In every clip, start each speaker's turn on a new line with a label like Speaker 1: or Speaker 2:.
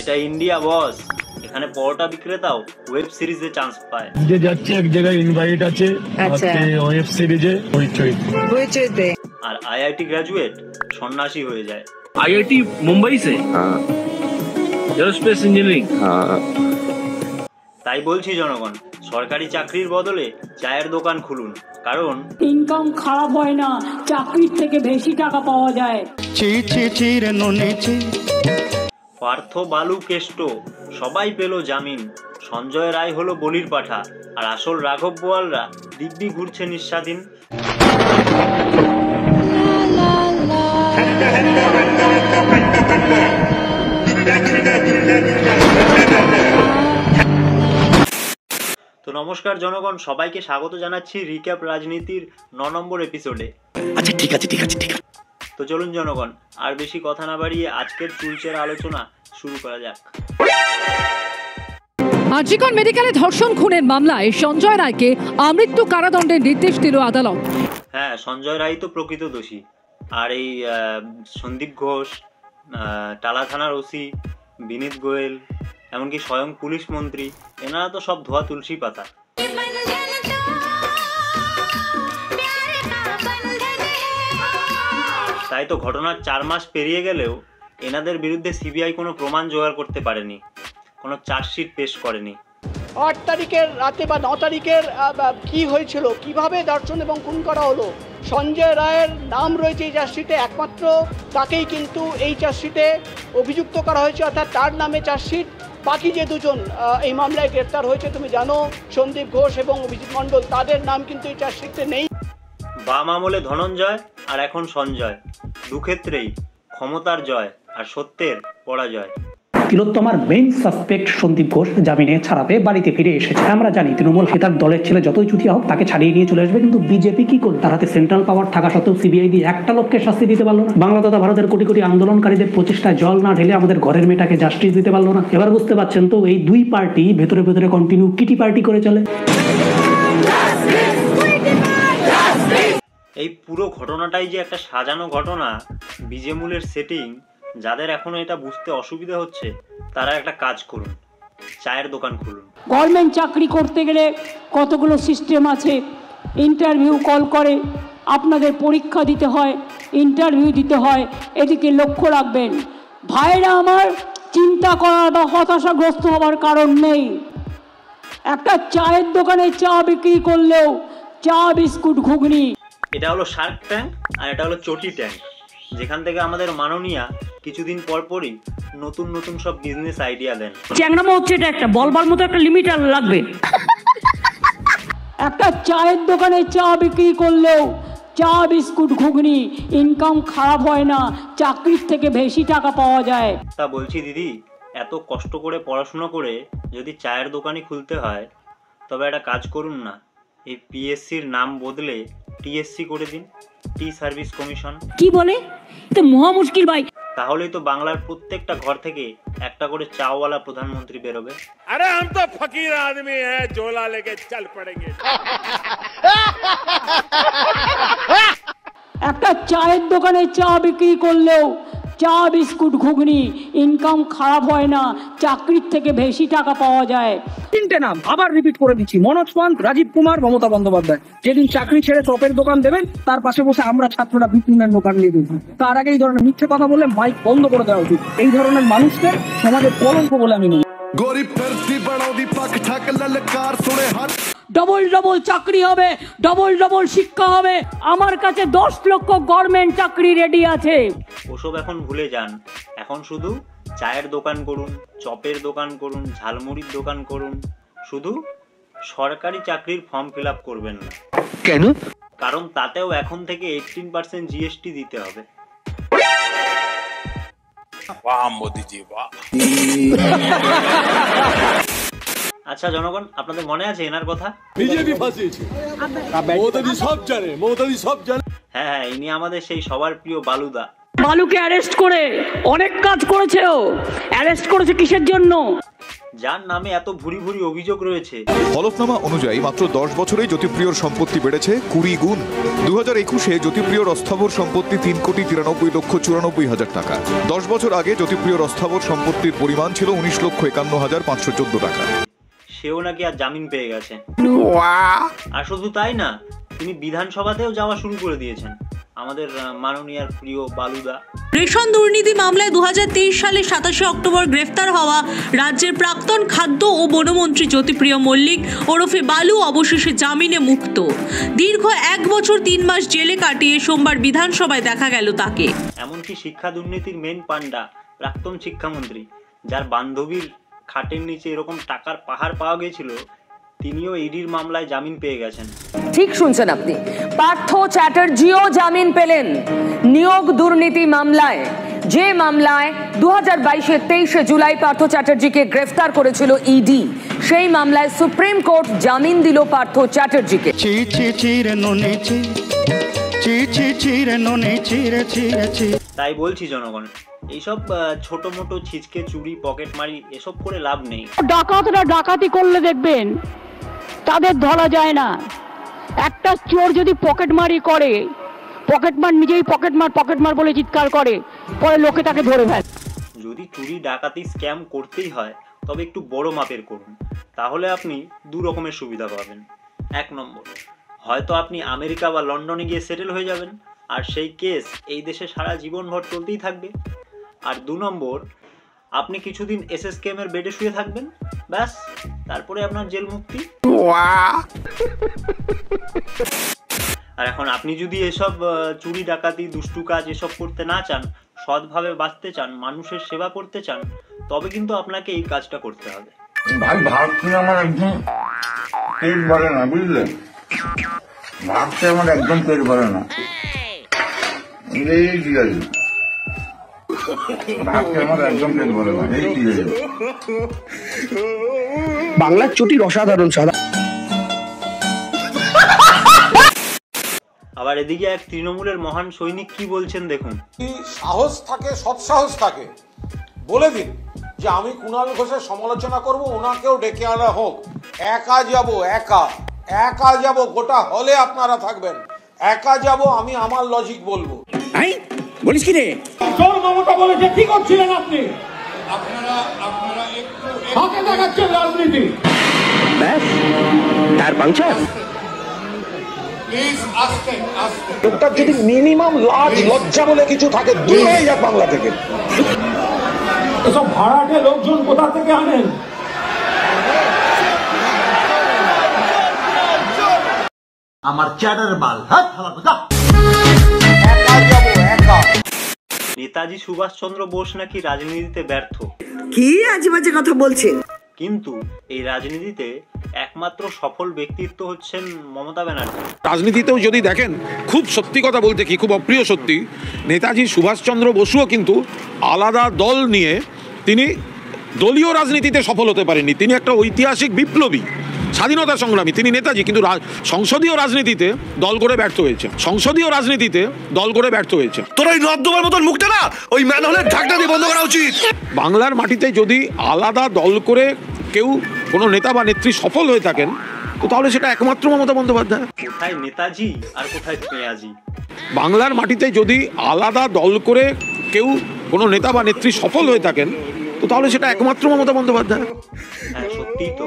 Speaker 1: এটা ইন্ডিয়া বস, এখানে পরোটা বিক্রেতাও ওয়েব সিরিজে চান্স পায়।
Speaker 2: যে যাচ্ছে এক জায়গায় ইনভাইট আছে, আজকে ওয়েব সিরিজে হইচইতে।
Speaker 1: আর আইআইটি গ্র্যাজুয়েট সন্ন্যাসী হয়ে যায়।
Speaker 3: आईआईटी मुंबई से एरोस्पेस इंजीनियरिंग।
Speaker 1: তাই বলছি জনগণ, সরকারি চাকরির বদলে চায়ের দোকান খুলুন, কারণ
Speaker 4: ইনকাম খারাপ হয় না, চাকরির থেকে বেশি টাকা পাওয়া যায়।
Speaker 1: পার্থ বালু কেষ্ট সবাই পেল জামিন, সঞ্জয় রায় হলো বলির পাঠা, আর আসল রাঘব বোয়ালরা দিব্যি ঘুরছে নিঃস্বাধীন। তো নমস্কার জনগণ, সবাইকে স্বাগত জানাচ্ছি রিক্যাপ রাজনীতির 9 নম্বর এপিসোডে।
Speaker 3: আচ্ছা ঠিক আছে।
Speaker 1: তো চলুন জনগণ, আর বেশি কথা না বাড়িয়ে আজকের চুলচেরা আলোচনা শুরু করা যাক।
Speaker 5: আরজিকর মেডিকেলে ধর্ষণ খুনের মামলায় সঞ্জয় রায়কে আমৃত্যু কারাদণ্ডের নির্দেশ দিল আদালত।
Speaker 1: হ্যাঁ, সঞ্জয় রায় তো প্রকৃত দোষী, আর এই সন্দীপ ঘোষ, টালা থানার ওসি বিনীত গোয়েল, এমনকি স্বয়ং পুলিশ মন্ত্রী, এনারা তো সব ধোয়া তুলসী পাতা। তাই তো ঘটনার 4 মাস পেরিয়ে গেলেও এনাদের বিরুদ্ধে সিবিআই কোনো প্রমাণ জোগাড় করতে পারেনি, কোনো চার্জশিট পেশ করেনি।
Speaker 6: 8 তারিখের রাতে বা 9 তারিখের কি হয়েছিল, কিভাবে ধর্ষণ এবং খুন করা হলো, সঞ্জয় রায়ের নাম রয়েছে এই চার্জশিটে, একমাত্র তাকেই কিন্তু এই চার্জশিটে অভিযুক্ত করা হয়েছে, অর্থাৎ তার নামে চার্জশিট। বাকি যে দুজন এই মামলায় গ্রেপ্তার হয়েছে তুমি জানো, সন্দীপ ঘোষ এবং অভিজিৎ মণ্ডল, তাদের নাম কিন্তু এই চার্জশিটে নেই।
Speaker 1: বাম আমলে ধনঞ্জয় আর এখন সঞ্জয়, দুক্ষেত্রেই ক্ষমতার জয় আর সত্যের পরাজয়।
Speaker 7: তিলোত্তমার মেইন সাসপেক্ট সন্দীপ ঘোষ জামিনে ছাড়াতে বাড়িতে ফিরে এসেছে। আমরা জানি তৃণমূল হেতার দলের ছেলে যতই চুতিয়া হোক তাকে ছাড়িয়ে নিয়ে চলে আসবে, কিন্তু বিজেপি কি করল? তার হাতে সেন্ট্রাল পাওয়ার থাকা সত্ত্বেও সিবিআই দিয়ে একটা লোককে শাস্তি দিতে পারলো না। বাংলা তথা ভারতের কোটি কোটি আন্দোলনকারীদের প্রচেষ্টায় জল না ঢেলে আমাদের ঘরের মেয়েটাকে জাস্টিস দিতে পারলো না। এবার বুঝতে পারছেন তো, এই দুই পার্টি ভেতরে ভেতরে কন্টিনিউ কিটি পার্টি করে চলে।
Speaker 1: এই পুরো ঘটনাটাই যে একটা সাজানো ঘটনা, বিজেমূলের সেটিং। যাদের এখনো এটা বুঝতে অসুবিধা হচ্ছে তারা একটা কাজ করুন, চায়ের দোকান খুলুন।
Speaker 4: গভর্নমেন্ট চাকরি করতে গেলে কতগুলো সিস্টেম আছে, ইন্টারভিউ কল করে, আপনাদের পরীক্ষা দিতে হয়, ইন্টারভিউ দিতে হয়, এদিকে লক্ষ্য রাখবেন। ভাইরা আমার, চিন্তা করার বা হতাশাগ্রস্ত হওয়ার কারণ নেই। একটা চায়ের দোকানে চা বিক্রি করলেও চা বিস্কুট ঘুগনি।
Speaker 1: এটা হলো শার্ক ট্যাঙ্ক আর এটা হলো চটি ট্যাঙ্ক, যেখান থেকে আমাদের মাননীয়া কিছুদিন পরই নতুন নতুন সব বিজনেস আইডিয়া দেন।
Speaker 4: চ্যাংরামো হচ্ছে এটা, একটা বলবার মতো একটা লিমিট লাগবে। একটা চায়ের দোকানে চা বিক্রি করলেও চা বিস্কুট ঘুগনি, ইনকাম খারাপ হয় না, চাকরির থেকে বেশি টাকা পাওয়া যায়।
Speaker 1: তা বলছি দিদি, এত কষ্ট করে পড়াশোনা করে যদি চায়ের দোকানই খুলতে হয়, তবে একটা কাজ করুন না, এই পিএসসির নাম বদলে টিএসসি করে দিন, টি সার্ভিস কমিশন।
Speaker 4: কি বলে? এটা মহা মুশকিল ভাই।
Speaker 1: তাহলেই তো বাংলার প্রত্যেকটা ঘর থেকে একটা করে চাওয়ালা প্রধানমন্ত্রী বেরোবে।
Speaker 8: আরে हम तो फकीर आदमी है, झोला लेके चल पड़ेंगे।
Speaker 4: একটা চায়ের দোকানে চা বিক্রি করলেও চা বিস্কুট ঘুগনি, ইনকাম খারাপ হয় না, চাকরির থেকে বেশি টাকা পাওয়া যায়।
Speaker 9: 3টে নাম আবার রিপিট করে দিচ্ছি: মনোজ পান্ত, রাজীব কুমার, মমতা বন্দ্যোপাধ্যায়। যেদিন চাকরি ছেড়ে চপের দোকান দেবেন, তার পাশে বসে আমরা ছাত্ররা বিপিনের দোকান নিয়ে দেবো। তার আগে এই ধরনের মিথ্যে কথা বললে মাইক বন্ধ করে দেওয়া উচিত। এই ধরনের মানুষকে সমাজের কলঙ্ক বলে আমি মনে করি।
Speaker 4: ডবল ডবল চাকরি হবে, ডবল ডবল শিক্ষা হবে। আমার কাছে 10 লক্ষ গভর্নমেন্ট চাকরি রেডি আছে।
Speaker 1: ওসব এখন ভুলে যান, এখন শুধু চায়ের দোকান করুন, চপের দোকান করুন, ঝালমুড়ির দোকান করুন, শুধু সরকারি চাকরির ফর্ম ফিল আপ করবেন না।
Speaker 3: কেন?
Speaker 1: কারণ তাতেও এখন থেকে 18% জিএসটি দিতে হবে।
Speaker 8: वाह मोदी जी वाह।
Speaker 1: আচ্ছা জনগণ, আপনাদের মনে আছে এনার কথা?
Speaker 8: বিজেপি ফাঁসিয়েছে, মোদি সব জানে, মোদি সব জানে।
Speaker 1: হ্যাঁ, ইনি আমাদের সেই সবার প্রিয় বালুদা।
Speaker 4: বালুকে অ্যারেস্ট করে অনেক কাজ করেছে। ও অ্যারেস্ট করেছে কিসের জন্য?
Speaker 1: যার নামে এত ভুরি ভুরি অভিযোগ রয়েছে।
Speaker 10: হলফনামা অনুযায়ী মাত্র 10 বছরেই জ্যোতিপ্রিয়র সম্পত্তি বেড়েছে 20 গুণ। 2021-এ জ্যোতিপ্রিয়র অস্থাবর সম্পত্তি 3,93,94,94,000 টাকা। 10 বছর আগে জ্যোতিপ্রিয়র অস্থাবর সম্পত্তির পরিমাণ ছিল 19,51,514 টাকা।
Speaker 1: সেও নাকি আর জামিন পেয়ে গেছে। আর শুধু তাই না, তিনি বিধানসভাতেও যাওয়া শুরু করে দিয়েছেন, আমাদের মাননীয় প্রিয় বালুদা।
Speaker 11: রেশন দুর্নীতি মামলায় 2023 সালে 27 অক্টোবর গ্রেফতার হওয়া রাজ্যের প্রাক্তন খাদ্য ও বনমন্ত্রী জ্যোতিপ্রিয় মল্লিক ওরফে বালু অবশেষে জামিনে মুক্ত। দীর্ঘ 1 বছর 3 মাস জেলে কাটিয়ে সোমবার বিধানসভায় দেখা গেল তাকে।
Speaker 1: এমনকি শিক্ষা দুর্নীতির মেন পান্ডা প্রাক্তন শিক্ষামন্ত্রী, যার বান্ধবীর খাটের নিচে এরকম টাকার পাহাড় পাওয়া গিয়েছিল, তিনিও ইডির মামলায় জামিন পেয়ে গেছেন।
Speaker 12: ঠিক শুনছেন আপনি, পার্থ চ্যাটার্জিও জামিন পেলেন নিয়োগ দুর্নীতি মামলায়। যে মামলায় 2022-এর 23 জুলাই পার্থ চ্যাটার্জিকে গ্রেফতার করেছিল ইডি, সেই মামলায় সুপ্রিম কোর্ট জামিন দিল পার্থ চ্যাটার্জিকে।
Speaker 1: তাই বলছি জনগণ, এইসব ছোট মোটো ছিচকে চুরি পকেট মারি এসব করে লাভ নেই।
Speaker 4: ডাকাতরা ডাকাতি করলে দেখবেন তাদের ধরা যায় না। একটা চোর যদি পকেটমারি করে, পকেটমার নিজেই পকেটমার বলে চিৎকার করে, পরে লোকে তাকে ধরে ফেলে।
Speaker 1: যদি চুরি ডাকাতি স্ক্যাম করতেই হয় তবে একটু বড় মাপের করুন, তাহলে আপনি দু রকমের সুবিধা পাবেন। 1 নম্বর, হয়তো আপনি আমেরিকা বা লন্ডনে গিয়ে সেটেল হয়ে যাবেন, আর সেই কেস এই দেশে সারা জীবনভর চলতেই থাকবে। আর 2 নম্বর, আপনি কিছুদিন এসএসকেএম-এর বেডে শুয়ে থাকবেন, ব্যাস, তারপরে আপনার জেল মুক্তি। আর এখন আপনি যদি এসব চুরি ডাকাতি দুষ্টু কাজ এসব করতে না চান, সৎভাবে বাঁচতে চান, মানুষের সেবা করতে চান, তবে কিন্তু আপনাকে এই কাজটা করতে হবে।
Speaker 13: ভাই ভাবতে আমার একদম পেট ভরে না, বুঝলেন? ভাবতে আমার একদম পেট ভরে না, এই ঠিক আছে, ভাবতে আমার একদম পেট ভরে না, এই ঠিক আছে।
Speaker 9: বাংলার চটির অসাধারণ সাদা।
Speaker 1: আবার এদিকে এক তৃণমূলের মহান সৈনিক কি বলছেন দেখুন।
Speaker 8: সাহস থাকে, সৎ সাহস থাকে, বলে দিন যে আমি কুণাল ঘোষের সমালোচনা করব, ওনাকেও ডেকে আনা হোক, একা যাব, একা যাব, গোটা হলে আপনারা থাকবেন, একা যাব, আমি আমার লজিক বলবো।
Speaker 9: বলিস কি রে?
Speaker 2: মমতা বলেছে কি করছিলেন আপনি? আপনারা হাতে দেখাচ্ছেন রাজনীতি,
Speaker 9: ব্যাস তার পাংচার।
Speaker 8: লোকটার যদি মিনিমাম লাজ লজ্জা বলে কিছু থাকে, দূর হয়ে যাক বাংলা থেকে।
Speaker 2: এসব ভাড়াটে লোকজন কোথা থেকে আনেন?
Speaker 8: আমার চ্যাটার বাল, হ্যাঁ,
Speaker 1: নেতাজি সুভাষচন্দ্র বোস নাকি রাজনীতিতে ব্যর্থ।
Speaker 12: কি আজে বাজে কথা বলছেন?
Speaker 1: কিন্তু এই রাজনীতিতে একমাত্র সফল ব্যক্তিত্ব হচ্ছেন মমতা ব্যানার্জি।
Speaker 14: রাজনীতিতেও যদি দেখেন, খুব সত্যি কথা বলতে কি, খুব অপ্রিয় সত্যি, নেতাজি সুভাষচন্দ্র বসুও কিন্তু আলাদা দল নিয়ে তিনি দলীয় রাজনীতিতে সফল হতে পারেননি। তিনি একটা ঐতিহাসিক বিপ্লবী, স্বাধীনতা সংগ্রামী, তিনি নেতাজি, কিন্তু সংসদীয় রাজনীতিতে দল করে ব্যর্থ হয়েছে।
Speaker 8: তোর ওই নর্দমার মতন মুখটা না ওই ম্যানহোলের ঢাকনা দিয়ে বন্ধ করা উচিত।
Speaker 14: বাংলার মাটিতে যদি আলাদা দল করে কেউ কোনো নেতা বা নেত্রী সফল হয়ে থাকেন, তো তাহলে সেটা একমাত্র মমতা বন্দ্যোপাধ্যায়।
Speaker 1: কোথায় নেতাজি আর কোথায় পেঁয়াজি?
Speaker 14: বাংলার মাটিতে যদি আলাদা দল করে কেউ কোনো নেতা বা নেত্রী সফল হয়ে থাকেন, তো তাহলে সেটা একমাত্র মমতা বন্দ্যোপাধ্যায়।
Speaker 1: হ্যাঁ, সত্যিই তো।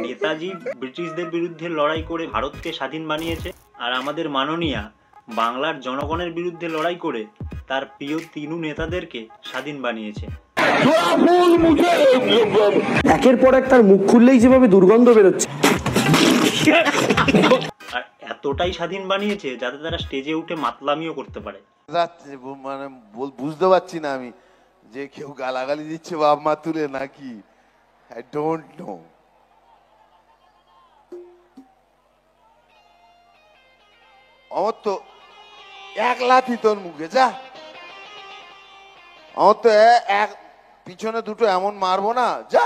Speaker 1: নেতাজি ব্রিটিশদের বিরুদ্ধে লড়াই করে ভারতকে স্বাধীন বানিয়েছে, আর আমাদের মাননীয়া বাংলার জনগণের বিরুদ্ধে লড়াই করে তার প্রিয় তিনু নেতাদেরকে স্বাধীন বানিয়েছে।
Speaker 9: একের পর এক তার মুখ খুললেই যেভাবে দুর্গন্ধ বেরোচ্ছে।
Speaker 1: আর এতটাই স্বাধীন বানিয়েছে যাতে তারা স্টেজে উঠে মাতলামিও করতে পারে।
Speaker 13: মানে বুঝতে পারছি না আমি যে কেউ গালাগালি দিচ্ছে বাপ মা তুলে নাকি, আই ডোন্ট নো। আমার তো এক লাথি তোর মুখে, যা, আমার তো এক পিছনে দুটো এমন মারবো না, যা।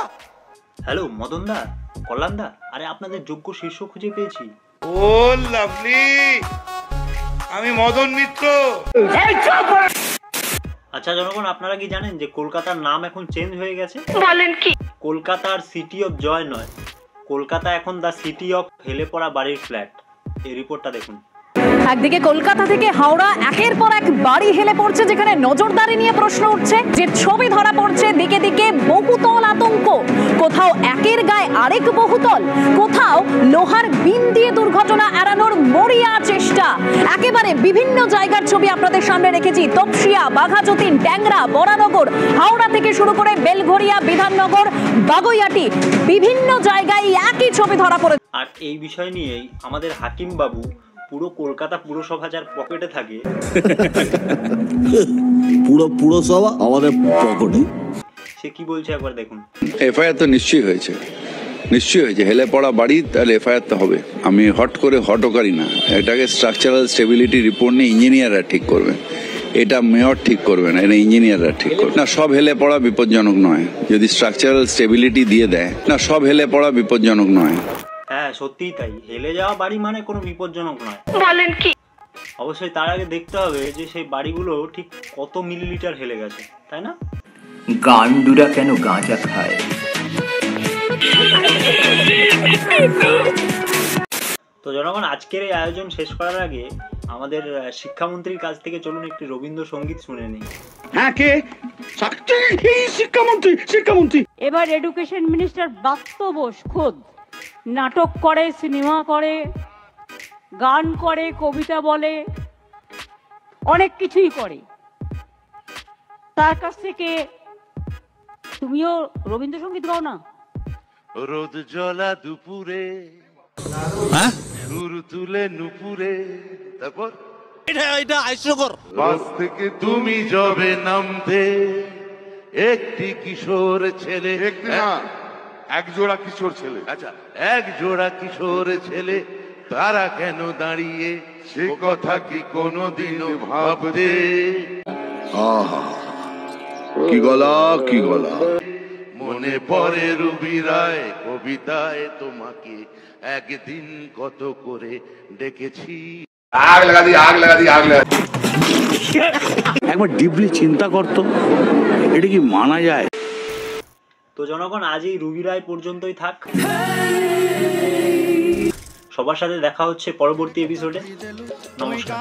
Speaker 1: হ্যালো মদন দা, কল্যাণ দা, আরে আপনাদের যোগ্য শীর্ষ খুঁজে পেয়েছি।
Speaker 13: ও লাভলি, আমি মদন মিত্র।
Speaker 1: আচ্ছা জনগণ, আপনারা কি জানেন যে কলকাতার নাম এখন চেঞ্জ হয়ে গেছে?
Speaker 12: বলেন কি?
Speaker 1: কলকাতার সিটি অফ জয় নয়, কলকাতা এখন দ্য সিটি অফ হেলে পড়া বাড়ির ফ্ল্যাট। এই রিপোর্টটা দেখুন।
Speaker 5: একদিকে কলকাতা থেকে হাওড়া একের পর এক বাড়ি হেলে পড়ছে, যেখানে নজরদারি নিয়ে প্রশ্ন উঠছে, যে ছবি ধরা পড়ছে দিকে দিকে বহুতল আতঙ্ক। কোথাও একের গায়ে আরেক বহুতল, কোথাও লোহার বিম দিয়ে দুর্ঘটনা এড়ানোর মরিয়া চেষ্টা। একেবারে বিভিন্ন জায়গার ছবি আপনাদের সামনে রেখেছি। তপসিয়া, বাঘাযতীন, ট্যাংরা, বরানগর, হাওড়া থেকে শুরু করে বেলঘরিয়া, বিধাননগর, বাগুইয়াটি, বিভিন্ন জায়গায় একই ছবি ধরা পড়ে।
Speaker 1: আর এই বিষয় নিয়েই আমাদের হাকিম বাবু পুরো কলকাতা পুরসভা যার পকেটে থাকে,
Speaker 15: পুরো পুরসভা আমাদের পকেটে,
Speaker 1: সে কি বলছে একবার দেখুন।
Speaker 16: এফআইআর তো নিশ্চয়ই হয়েছে, হেলে পড়া বাড়ি, তাহলে এফআইআর তো হবে। আমি হট করে হটকারি না, এটাকে স্ট্রাকচারাল স্টেবিলিটি রিপোর্ট নিয়ে ইঞ্জিনিয়াররা ঠিক করবেন, এটা মেয়র ঠিক করবে না, এটা ইঞ্জিনিয়াররা ঠিক করবে না। সব হেলে পড়া বিপজ্জনক নয়, যদি স্ট্রাকচারাল স্টেবিলিটি দিয়ে দেয় না, সব হেলে পড়া বিপজ্জনক নয়।
Speaker 1: হ্যাঁ সত্যিই তাই, হেলে যাওয়া বাড়ি মানে কোনো বিপজ্জনক নয়।
Speaker 12: বলেন কি?
Speaker 1: অবশ্যই তার আগে দেখতে হবে যে সেই বাড়িগুলো ঠিক কত মিলিলিটার হেলে গেছে, তাই না?
Speaker 17: গান্ডুরা কেন গাঁজা খায়?
Speaker 1: তো জনগণ, আজকের এই আয়োজন শেষ করার আগে আমাদের শিক্ষামন্ত্রীর কাছ থেকে চলুন একটি রবীন্দ্রসঙ্গীত শুনে নিই।
Speaker 9: হ্যাঁ, কে? শিক্ষামন্ত্রী।
Speaker 4: এবার এডুকেশন মিনিস্টার বাস্তব খোদ নাটক করে, সিনেমা করে, গান করে, কবিতা বলে, অনেক কিছুই করে। তার কাছ থেকে তুমিও রবীন্দ্রসঙ্গীত গাও না?
Speaker 18: রোদ জ্বলা দুপুরে, সুর তুলে নুপুরে, তারপর এটা হাস্যকর। বাস থেকে তুমি যাবে নামতে, একটি কিশোর ছেলে, এক জোড়া কিশোর ছেলে, আচ্ছা এক জোড়া কিশোর ছেলে, তারা কেন দাঁড়িয়ে, সে কথা কি কোনোদিনও ভাবতে?
Speaker 15: কি গলা, কি গলা।
Speaker 18: মনে পড়ে রবি রায় কবিতায় তোমাকে একদিন কত করে ডেকেছি।
Speaker 15: আগ লাগা দি, আগ লাগা দি, আগ লাগা। একবার ডিপলি চিন্তা করতো, এটা কি মানা যায়?
Speaker 1: তো জনগণ, আজ এই রবি রায় পর্যন্তই থাক। সবার সাথে দেখা হচ্ছে পরবর্তী এপিসোডে। নমস্কার।